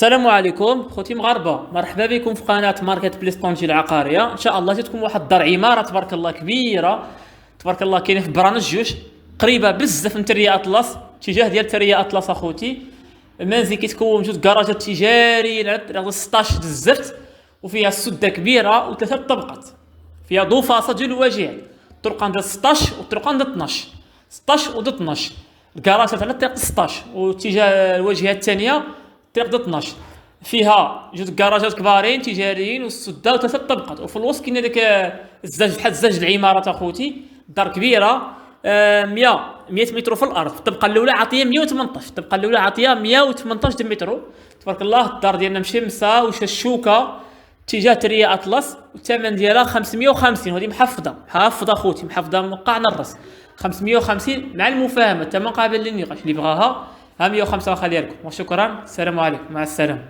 السلام عليكم خوتي مغاربه، مرحبا بكم في قناه ماركت بليس طنجة العقاريه. ان شاء الله جاتكم واحد الدار عماره تبارك الله كبيره، تبارك الله كاينه في برانج جوج، قريبه بزاف من تريا اطلس، اتجاه ديال تريا اطلس اخوتي. المنزل كيتكون من جوج كراجات تجاريين على 16 الزفت، وفيها سده كبيره وثلاثه طبقات، فيها ضو فاصل جوج الواجهات، الطرقان ديال 16 والطرقان ديال 12، 16 و 12. الكراسات على الطريق 16 واتجاه الواجهه الثانيه طريق 12. فيها جوج كراجات كبارين تجاريين والسده وثلاثه طبقات، وفي الوسط كاين ديك الزاج بحال الزاج العمارات اخوتي. دار كبيره، 100 متر في الارض. الطبقه الاولى عاطيه 118، الطبقه الاولى عاطيه 118 متر. تبارك الله الدار ديالنا مشمسه وشاشوكه اتجاه تريا اطلس، والثمن ديالها 550. وهذه محافظه اخوتي، محافظه من قاع الراس. 550 مع المفاهمه، الثمن قابل للنقاش. اللي بغاها ها 105 واخا لكم. وشكرا، السلام عليكم، مع السلامه.